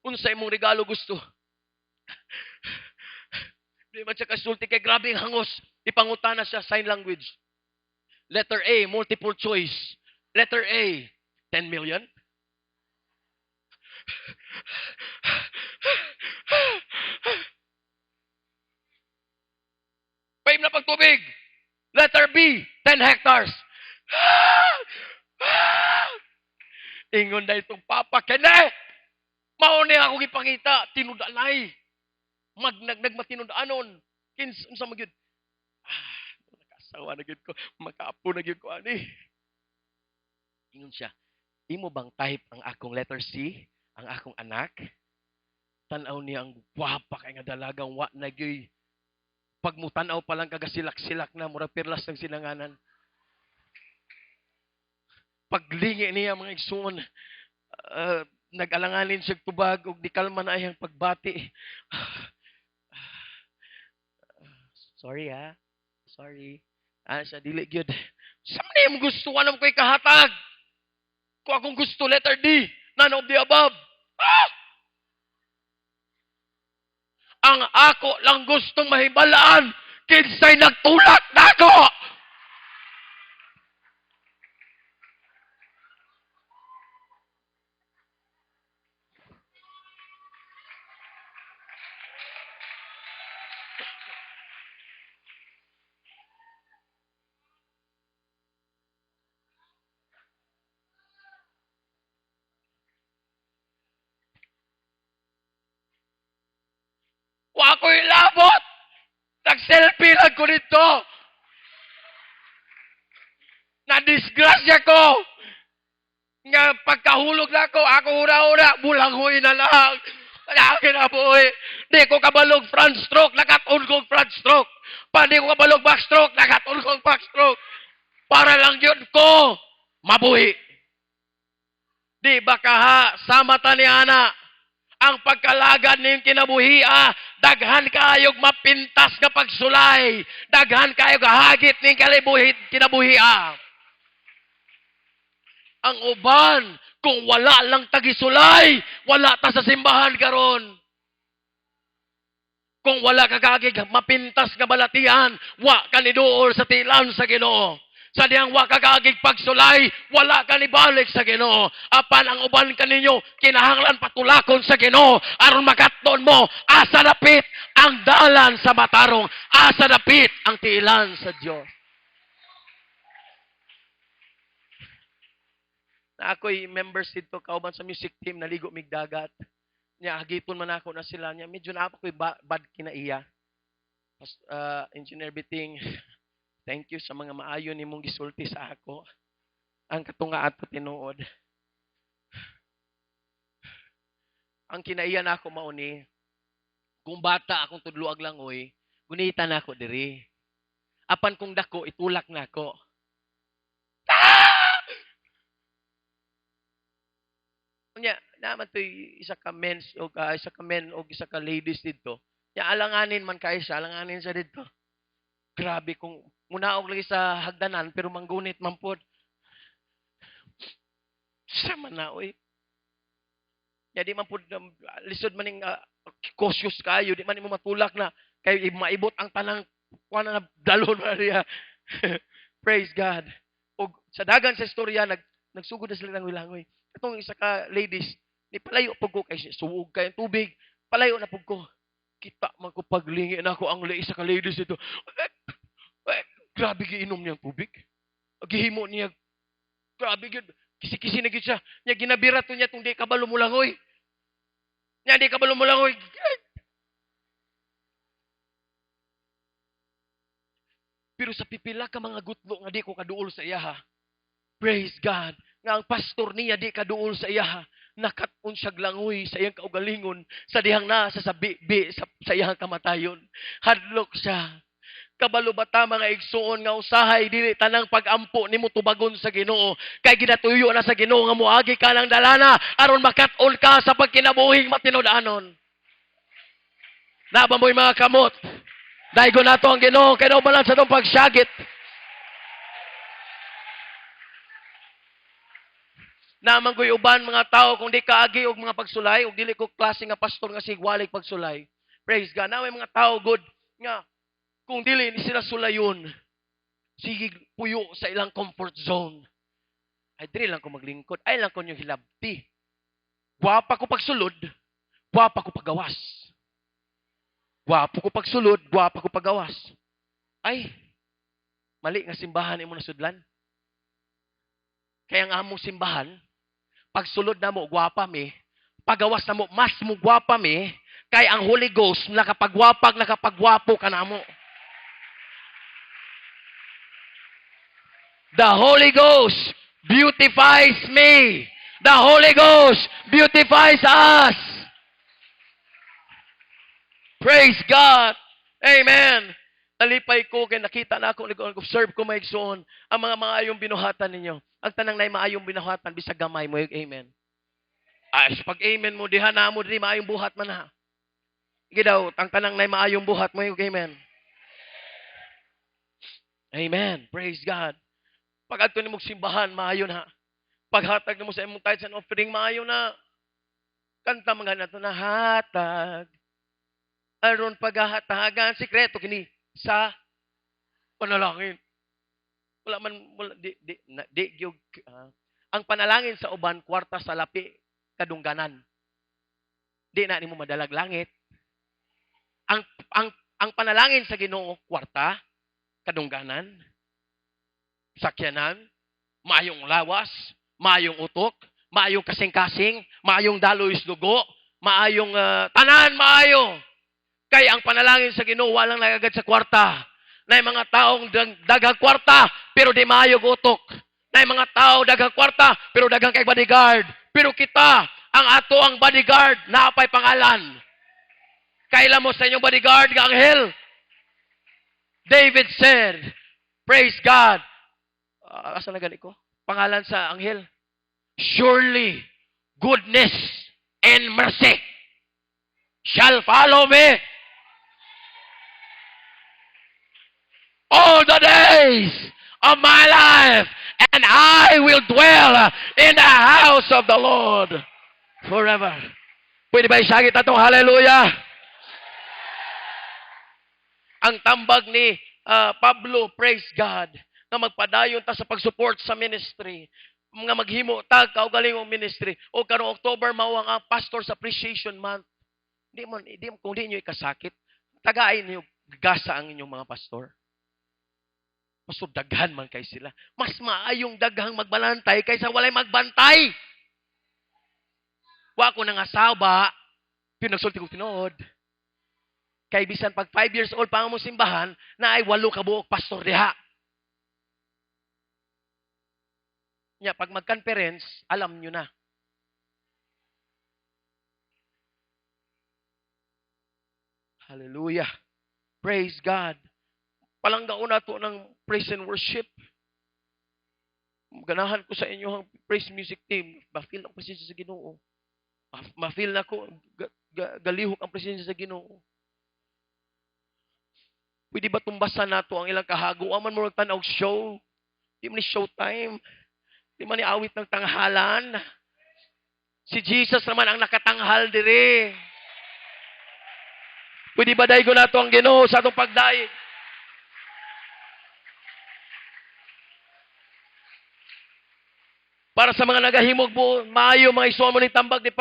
Unsa imong regalo gusto? Di man siya kasulti kay grabe ang hangos. Ipangutana siya sign language. Letter A, multiple choice. Letter A, 10 million. Paim na pagtubig. Letter B, 10 hectares. Ingon na itong papa, kene! Mauni ako gipangita, tinudanay. Nagmatinudaanon. Unsa magyud? Nakasawa na gyud ko, makaapo na gyud ko ani. Ingon siya, imo bang type ang akong letter C, ang akong anak? Tanaw niya ang gwapa kay nga dalagang wa na gyud. Pag mo tanaw pa lang kagasilak-silak na mura pirlas ng sinanganan. Paglingi niya mga igsoon, nag-alanganin siya tubag ug di kalma na iyang pagbati. Sorry ha. Sorry. Siya dili gyud. Sa man mo gusto anam ko'y kahatag. Kung akong gusto letter D, none of the above. Ang ako lang gustong mahibalaan kinsay nagtulak nako. Wa ko'y labot. Nag-selfie lang ko dito. Na-disgrasya ko. Nga pagkahulog na ako hura-hura, bulangoy na lang. Akin na po eh. Di ko kabalog front stroke, nakatun kong front stroke. Pa di ko kabalog back stroke, nakatun kong back stroke. Para lang yun ko, mabuhi. Di ba kaha, sa mata ni Ana, ang pagkalagad niyong kinabuhia, daghan kayog mapintas nga pagsulay, daghan kayog hagit niyong kinabuhia. Ang uban, kung wala lang tagisulay, wala ta sa simbahan karon. Kung wala kagagig mapintas nga balatian, wa ka ni duol sa tilan sa Ginoo. Sa diyang wa kagagig pagsulay, wala ka ni balik sa Ginoo. Apan ang uban kaninyo, kinahanglan patulakon sa Ginoo aron makatnon mo, asa dapit ang dalan sa matarong, asa dapit ang tiilan sa Dios. Na ako'y members dito, kauban sa music team, naligo mig dagat. Nya hagipon man ako na sila niya. Medyo na ako'y bad kinaiya. Engineer Biting, thank you sa mga maayon nimong gisulti sa ako. Ang katunga ato tinuod. Ang kinaiya na ako mauni, kung bata akong tudluag lang oy, gunita na ako diri. Apan kung dako, itulak na ako. Nya naman to isa ka men's o isa ka men o isa ka ladies dito. Nya alanganin man kay siya, alanganin sa dito. Grabe kung munaog lagi sa hagdanan pero manggunit man pod. Sama na oy. Nya di man pod lisod man ning cautious kayo, di man mo matulak na kay maibot ang tanang kuan na dalon Maria. Praise God. Og sa dagan sa istorya nagsugod na sila ng wilangoy. Itong isa ka ladies, ni palayo po ko kay suwog kayong tubig, palayo na po ko. Kita man ko paglingi na ako ang isa ka ladies ito. Grabe giinom niyang tubig. Gihimo niya, grabe yun. Kisi-kisi na siya. Niya ginabirat niya itong di kabalo mo langoy. Niya di kabalo mo langoy. Pero sa pipila ka mga gutlo nga di ko kaduol sa iya ha. Praise God. Nga ang pastor niya di kaduol sa iya, nakatun siya langoy sa iyang kaugalingon, sa dihang na sa sa iyang kamatayon. Hadlok siya. Kabalo bata mga igsuon nga usahay dili tanang pagampo nimo tubagon sa Ginoo. Kay ginatuyo na sa Ginoo nga moagi ka ng dalana aron makat-on ka sa pagkinabuhing matinud-anon. Naba mo'y mga kamot. Daigo nato ang Ginoo kay daw balan sa tong pagsyagit. Naman ko'y uban mga tao kung di kaagi og mga pagsulay og dili ko klase nga pastor nga sigwalik pagsulay. Praise God. Na may mga tao good nga kung dili ni sila sulayon, sige puyo sa ilang comfort zone. Ay dili lang ko maglingkod, ay lang ko yung hilabti. Gwapa ko pagsulod, gwapa ko paggawas. Gwapo ko pagsulod, gwapa ko paggawas. Ay, mali nga simbahan imo nasudlan. Kaya nga among simbahan, pagsulod na mo, gwapa mi. Pagawas na mo, mas mo gwapa mi. Kaya ang Holy Ghost, nakapagwapo ka na mo. The Holy Ghost beautifies me. The Holy Ghost beautifies us. Praise God. Amen. Nalipay ko, kaya nakita na ako, nag-observe ko maigsoon, ang mga maayong binuhatan ninyo. Ang tanang na maayong binuhatan, bisag gamay mo, amen. Ay, pag amen mo, diha na mo, di maayong buhat man ha. Sige daw, ang tanang na maayong buhat mo, amen. Amen. Praise God. Pag ato ni mong simbahan, maayon ha. Paghatag mo sa imong tithes and offering, maayon na. Kanta mga nato na hatag. Aron paghahatagan, sikreto kini sa panalangin. Ang panalangin sa uban, kwarta sa lapi, kadungganan. Di na nimo madalag langit. Ang panalangin sa Ginoo, kwarta, kadungganan, sakyanan, maayong lawas, maayong utok, maayong kasing-kasing, maayong daloys dugo, maayong tanan, maayo. Kaya ang panalangin sa Ginoo walang nagagad sa kwarta. Na mga taong daghang kwarta pero di maayong utok. Na mga tao daghang kwarta pero daghang kay bodyguard. Pero kita, ang ato ang bodyguard, naapay pangalan. Kailan mo sa inyong bodyguard nga anghel? David said, praise God. Asa na gali ko? Pangalan sa anghel. Surely, goodness and mercy shall follow me all the days of my life, and I will dwell in the house of the Lord forever. Pwede ba isagit atong hallelujah? Ang tambag ni Pablo, praise God, na magpadayon ta sa pag-support sa ministry, nga maghimo tag kaugalingong ministry, o karong October mao ang Pastor's Appreciation Month. Kung di nyo ikasakit, tagain niyo gasa ang inyong mga pastor. Mas daghan man kay sila. Mas maayong daghang magbalantay kaysa walay magbantay. Wa ko nang asawa, pinagsulti ko tinood. Kay bisan pag 5 years old pa ang mong simbahan, na ay 8 ka buok pastor diha. Nya, pag mag-conference, alam nyo na. Hallelujah. Praise God. Palanggaon na to ng praise and worship. Ganahan ko sa inyo ang praise music team. Ma-feel ang presensya sa Ginoo. Ma-feel na ko, galihok ang presensya sa Ginoo. Pwede ba tumbasan na to ang ilang kahago? Aman mo tanaw show. Di man ni showtime. Di man ni awit ng tanghalan. Si Jesus naman ang nakatanghal dire. Pwede ba daygo na to ang Ginoo sa atong pagdaig? Para sa mga nagahimog po, maayo mga isuon mo ni tambag ni